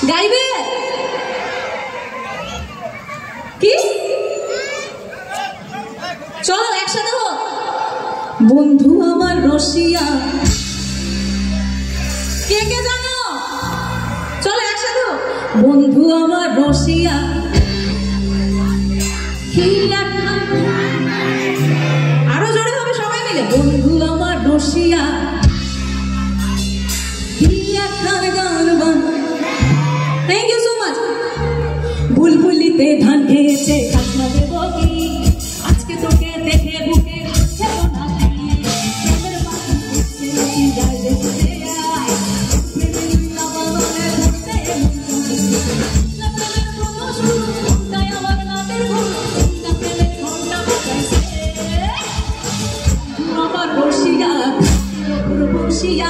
গাইবে কি চলো একসাথে হোক বন্ধু আমার রসিয়া কে কে জানো চলো একসাথে হোক বন্ধু আমার রসিয়া আরো জোরে হবে সবাই মিলে বন্ধু আমার রসিয়া Thank you so much. বুলবুলিতে ধান খেয়েছে কাকমা দেব কি আজকে তোকে দেখে বুকে ছেড়ো না প্রেমের বাকি উঠছে যায় দেখতে আয় প্রেমের নাবালনে ধরতে প্রেমের কোনো শুরু তাই আমার নামের ভুল চিন্তা প্রেমের ঘন্টা বাজাইছে আমার বসিয়া বসিয়া